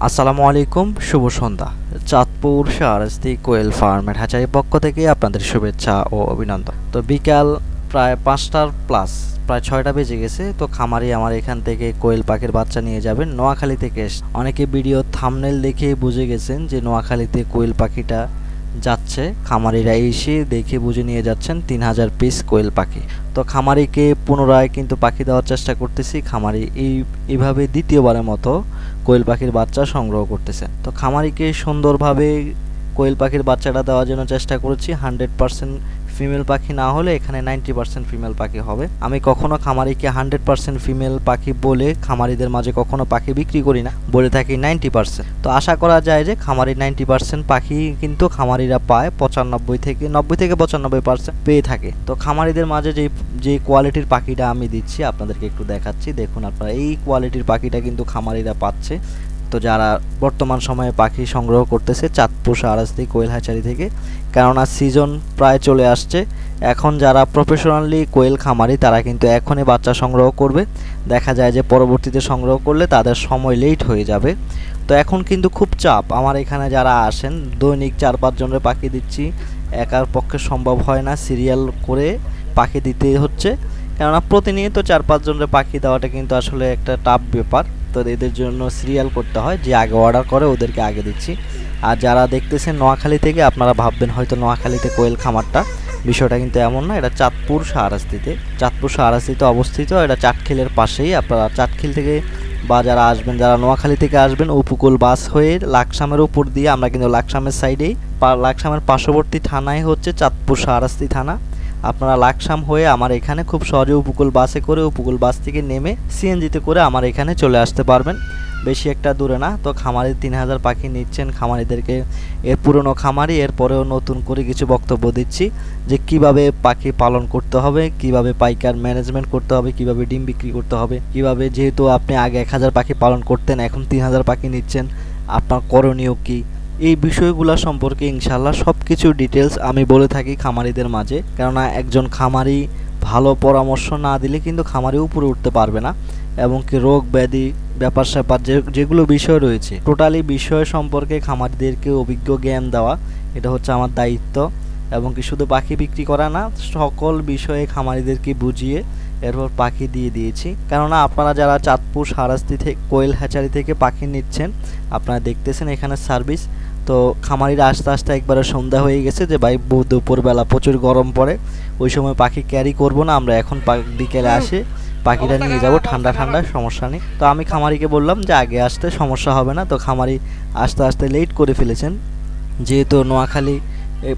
আসসালামু আলাইকুম, শুভ সন্ধ্যা। চাঁদপুর শাহরাস্তি কোয়েল ফার্মের হ্যাচারি পক্ষ থেকে আপনাদের শুভেচ্ছা ও অভিনন্দন। তো বিকাল প্রায় 5টার প্লাস, প্রায় 6টা বেজে গেছে। তো খামারি আমার এখান থেকে কোয়েল পাখির বাচ্চা নিয়ে যাবেন নোয়াখালী থেকে। অনেকে ভিডিও থাম্বনেল দেখে বুঝে গেছেন যে নোয়াখালীতে কোয়েল পাখিটা যাচ্ছে। খামারিরা এসে দেখে বুঝে নিয়ে যাচ্ছেন 3000 পিস কোয়েল পাখি। তো খামারিকে পুনরায় কিন্তু পাখি দেওয়ার চেষ্টা করতেছি। খামারি এইভাবে দ্বিতীয়বারের মতো কোয়েল পাখির বাচ্চা সংগ্রহ করতেছেন। তো খামারিকে সুন্দরভাবে কোয়েল পাখির বাচ্চাটা দেওয়ার জন্য চেষ্টা করেছি। 100% ফিমেল পাখি না হলে এখানে 90% ফিমেল পাখি হবে। আমি কখনো খামারিকে 100% ফিমেল পাখি বলে খামারিদের মাঝে কখনো পাখি বিক্রি করি না, বলে থাকি 90%। তো আশা করা যায় যে খামারি 90% পাখি কিন্তু খামারিরা পায়, 90 থেকে 95% পেয়ে থাকে। তো খামারিদের মাঝে যে কোয়ালিটির পাখিটা আমি দিচ্ছি আপনাদেরকে একটু দেখাচ্ছি। দেখুন আপনারা, এই কোয়ালিটির পাখিটা কিন্তু খামারিরা পাচ্ছে। তো যারা বর্তমান সময়ে পাখি সংগ্রহ করতেছে চাঁদপুর শাহরাস্তি কোয়েল হ্যাচারি থেকে, কেননা সিজন প্রায় চলে আসছে। এখন যারা প্রফেশনালি কোয়েল খামারি তারা কিন্তু এখনই বাচ্চা সংগ্রহ করবে। দেখা যায় যে পরবর্তীতে সংগ্রহ করলে তাদের সময় লেট হয়ে যাবে। তো এখন কিন্তু খুব চাপ। আমার এখানে যারা আসেন দৈনিক 4-5 জনের পাখি দিচ্ছি। একার পক্ষে সম্ভব হয় না, সিরিয়াল করে পাখি দিতে হচ্ছে। কেননা প্রতিনিয়ত 4-5 জনের পাখি দেওয়াটা কিন্তু আসলে একটা টাফ ব্যাপার। তো এদের জন্য সিরিয়াল করতে হয়, যে আগে অর্ডার করে ওদেরকে আগে দিচ্ছি। আর যারা দেখতেছেন নোয়াখালী থেকে, আপনারা ভাববেন হয়তো নোয়াখালীতে কোয়েল খামারটা, বিষয়টা কিন্তু এমন না। এটা চাঁদপুর শাহরাস্তিতে অবস্থিত। এটা চাটখিলের পাশেই। আপনারা চাটখিল থেকে বা যারা আসবেন, যারা নোয়াখালী থেকে আসবেন, উপকূল বাস হয়ে লাকসামের উপর দিয়ে, আমরা কিন্তু লাকসামের সাইডেই, লাকসামের পার্শ্ববর্তী থানায় হচ্ছে চাঁদপুর শাহরাস্তি থানা। আপনারা লাকসাম হয়ে আমার এখানে খুব সহজে উপকূল বাসে করে, উপকূল বাস থেকে নেমে সিএনজিতে করে আমার এখানে চলে আসতে পারবেন। বেশি একটা দূরে না। তো খামারি 3000 পাখি নিচ্ছেন। খামারিদেরকে এর পুরনো খামারি, এরপরেও নতুন করে কিছু বক্তব্য দিচ্ছি যে কিভাবে পাখি পালন করতে হবে, কিভাবে পাইকার ম্যানেজমেন্ট করতে হবে, কিভাবে ডিম বিক্রি করতে হবে, কিভাবে, যেহেতু আপনি আগে 1000 পাখি পালন করতেন, এখন 3000 পাখি নিচ্ছেন, আপনার করণীয় কী, এই বিষয়গুলো সম্পর্কে ইনশাল্লাহ সব কিছু ডিটেলস আমি বলে থাকি খামারিদের মাঝে। কেননা একজন খামারি ভালো পরামর্শ না দিলে কিন্তু খামারি উপরে উঠতে পারবে না। এবং কি রোগ ব্যাধি ব্যাপার স্যাপার যেগুলো বিষয় রয়েছে, টোটালি বিষয় সম্পর্কে খামারিদেরকে অভিজ্ঞ জ্ঞান দেওয়া, এটা হচ্ছে আমার দায়িত্ব। এবং কি শুধু পাখি বিক্রি করা না, সকল বিষয়ে খামারিদেরকে বুঝিয়ে এরপর পাখি দিয়ে দিয়েছি। কেননা আপনারা যারা চাঁদপুর শাহরাস্তি থেকে কোয়েল হ্যাচারি থেকে পাখি নিচ্ছেন, আপনারা দেখতেছেন এখানে সার্ভিস। তো খামারিরা আস্তে আস্তে একবারে সন্ধ্যা হয়ে গেছে যে ভাই দুপুরবেলা প্রচুর গরম পড়ে, ওই সময় পাখি ক্যারি করব না, আমরা এখন বিকেলে আসে পাখিটা নিয়ে যাব, ঠান্ডা ঠান্ডা সমস্যা নেই। তো আমি খামারিকে বললাম যে আগে আসতে সমস্যা হবে না। তো খামারি আস্তে আস্তে লেট করে ফেলেছেন, যেহেতু নোয়াখালী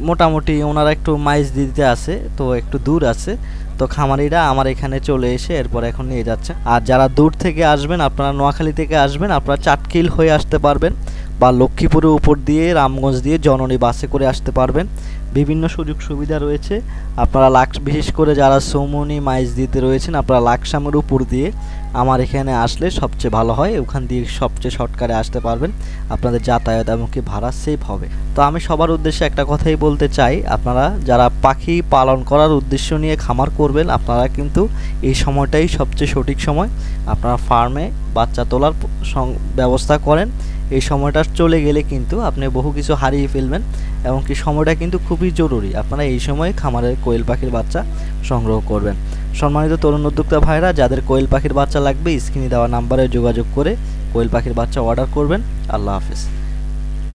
মোটামুটি ওনারা একটু মাইজ দিতে আছে, তো একটু দূর আছে। তো খামারিরা আমার এখানে চলে এসে এরপর এখন নিয়ে যাচ্ছে। আর যারা দূর থেকে আসবেন, আপনারা নোয়াখালী থেকে আসবেন, আপনারা চাটখিল হয়ে আসতে পারবেন, বা লক্ষ্মীপুরের উপর দিয়ে রামগঞ্জ দিয়ে জননী বাসে করে আসতে পারবেন। বিভিন্ন সুযোগ সুবিধা রয়েছে। আপনারা বিশেষ করে যারা সৌমনি মাইজ দিতে রয়েছেন, আপনারা লাকসামের উপর দিয়ে আমার এখানে আসলে সবচেয়ে ভালো হয়। ওখান দিয়ে সবচেয়ে শর্টকাটে আসতে পারবেন, আপনাদের যাতায়াত এমনকি ভাড়া সেভ হবে। তো আমি সবার উদ্দেশ্যে একটা কথাই বলতে চাই, আপনারা যারা পাখি পালন করার উদ্দেশ্য নিয়ে খামার করবেন, আপনারা কিন্তু এই সময়টাই সবচেয়ে সঠিক সময়। আপনারা ফার্মে বাচ্চা তোলার ব্যবস্থা করেন। এই সময়টা চলে গেলে কিন্তু আপনি বহু কিছু হারিয়ে ফেলবেন, এবং কি সময়টা কিন্তু খুবই জরুরি। আপনারা এই সময় খামারের কোয়েল পাখির বাচ্চা সংগ্রহ করবেন। সম্মানিত তরুণ উদ্যোক্তা ভাইরা, যাদের কোয়েল পাখির বাচ্চা লাগবে স্ক্রিনে দেওয়া নাম্বারে যোগাযোগ করে কোয়েল পাখির বাচ্চা অর্ডার করবেন। আল্লাহ হাফেজ।